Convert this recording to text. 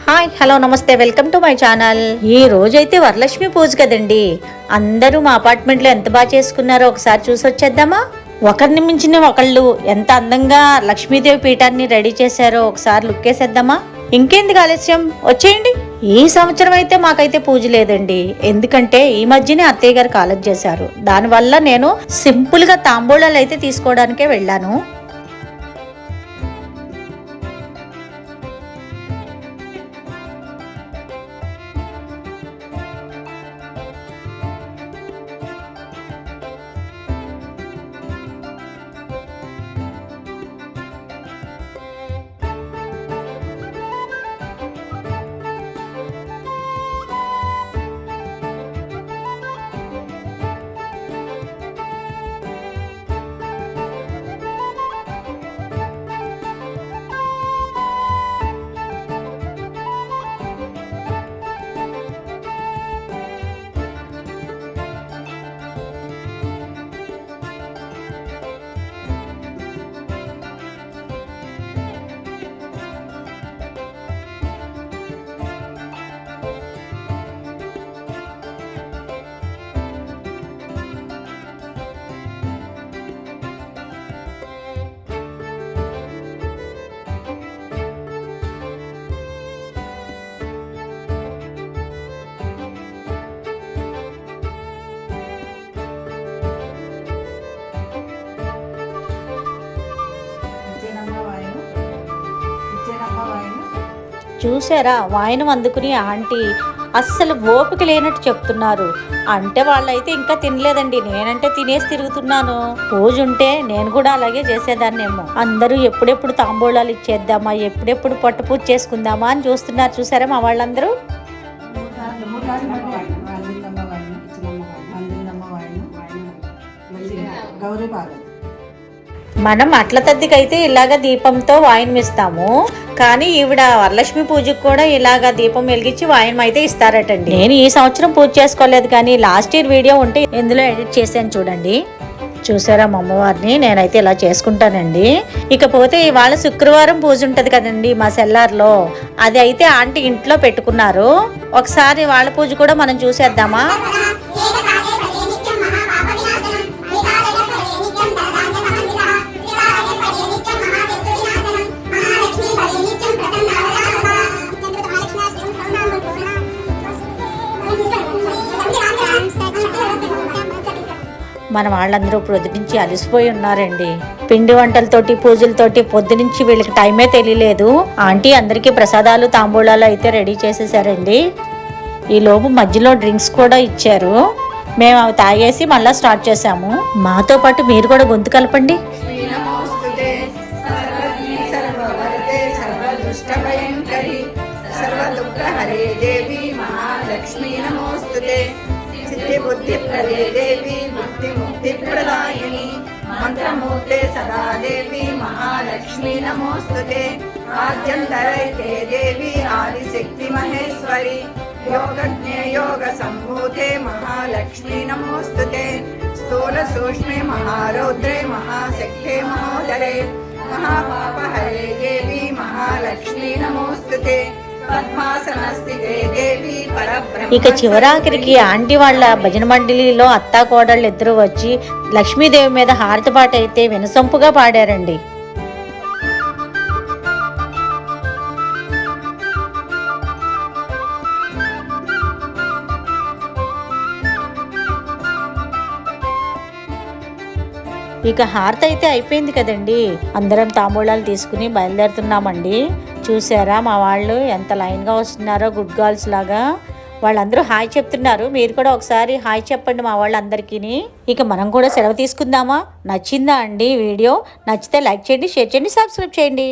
Hi hello నమస్తే welcome to my channel. ఈ రోజైతే వరలక్ష్మి పూజ కదండి. అందరూ మా అపార్ట్మెంట్లో ఎంత బాగా చేసుకున్నారో ఒకసారి చూసి వచ్చేద్దామా. ఒకరిని మించిన ఒకళ్ళు ఎంత అందంగా లక్ష్మీదేవి పీఠాన్ని రెడీ చేశారో ఒకసారి లుక్ వేసేద్దామా. ఇంకెందుకు ఆలస్యం, వచ్చేయండి. ఈ సంవత్సరం అయితే మాకైతే పూజ లేదండి, ఎందుకంటే ఈ మధ్యనే అత్తయ్య గారు కాలేజ్ చేశారు. దానివల్ల నేను సింపుల్ గా తాంబూలాలు అయితే తీసుకోవడానికే వెళ్ళాను. చూసారా, వాయనం అందుకుని ఆంటీ అస్సలు ఓపిక లేనట్టు చెప్తున్నారు. అంటే వాళ్ళైతే ఇంకా తినలేదండి, నేనంటే తినేసి తిరుగుతున్నాను. పూజ ఉంటే నేను కూడా అలాగే చేసేదాన్నేమో. అందరూ ఎప్పుడెప్పుడు తాంబూలాలు ఇచ్చేద్దామా, ఎప్పుడెప్పుడు పట్టు పూజ చేసుకుందామా అని చూస్తున్నారు. చూసారా మా వాళ్ళందరూ. మనం అట్ల తద్దికైతే ఇలాగ దీపంతో వాయనం ఇస్తాము, కానీ ఈవిడ వరలక్ష్మి పూజకు కూడా ఇలాగ దీపం వెలిగించి వాయనం అయితే ఇస్తారటండి. నేను ఈ సంవత్సరం పూజ చేసుకోలేదు, కానీ లాస్ట్ ఇయర్ వీడియో ఉంటే ఇందులో ఎడిట్ చేశాను చూడండి. చూసారా మా అమ్మవారిని, నేనైతే ఇలా చేసుకుంటానండి. ఇకపోతే ఇవాళ శుక్రవారం పూజ ఉంటుంది కదండి మా సెల్లార్లో, అది అయితే ఆంటీ ఇంట్లో పెట్టుకున్నారు. ఒకసారి వాళ్ళ పూజ కూడా మనం చూసేద్దామా. మన వాళ్ళందరూ పొద్దునుంచి అలసిపోయి ఉన్నారండి. పిండి వంటలతోటి పూజలతోటి పొద్దునుంచి వీళ్ళకి టైమే తెలియలేదు. ఆంటీ అందరికీ ప్రసాదాలు తాంబూలాలు అయితే రెడీ చేసేసారండి. ఈ లోపు మధ్యలో డ్రింక్స్ కూడా ఇచ్చారు. మేము అవి తాగేసి మళ్ళీ స్టార్ట్ చేసాము. మాతో పాటు మీరు కూడా గొంతు కలపండి. बुद्धिप्रदे देवी मुक्ति मुक्ति प्रदायिनी मंत्रमूर्ते सदा देवी महालक्ष्मी नमोस्तुते आद्यन्तरैके देवी आदिशक्ति महेश्वरी योगज्ञे योग संभूते महालक्ष्मी नमोस्तुते स्थूल सूक्ष्मे महारौद्रे महाशक्ते महोदरे महापापहरे देवी महालक्ष्मी नमोस्तुते. ఇక చివరాఖరికి ఆంటీ వాళ్ళ భజన మండలిలో అత్తా కోడళ్ళు ఇద్దరు వచ్చి లక్ష్మీదేవి మీద హారతి పాట అయితే వినసొంపుగా పాడారండి. ఇక హారతి అయితే అయిపోయింది కదండి, అందరం తాంబూలాలు తీసుకుని బయలుదేరుతున్నామండి. చూసారా మా వాళ్ళు ఎంత లైన్గా వస్తున్నారో, గుడ్ గర్ల్స్ లాగా. వాళ్ళందరూ హాయ్ చెప్తున్నారు. మీరు కూడా ఒకసారి హాయ్ చెప్పండి మా వాళ్ళందరికీ. ఇక మనం కూడా సెలవు తీసుకుందామా. నచ్చిందా అండి వీడియో? నచ్చితే లైక్ చేయండి, షేర్ చేయండి, సబ్స్క్రైబ్ చేయండి.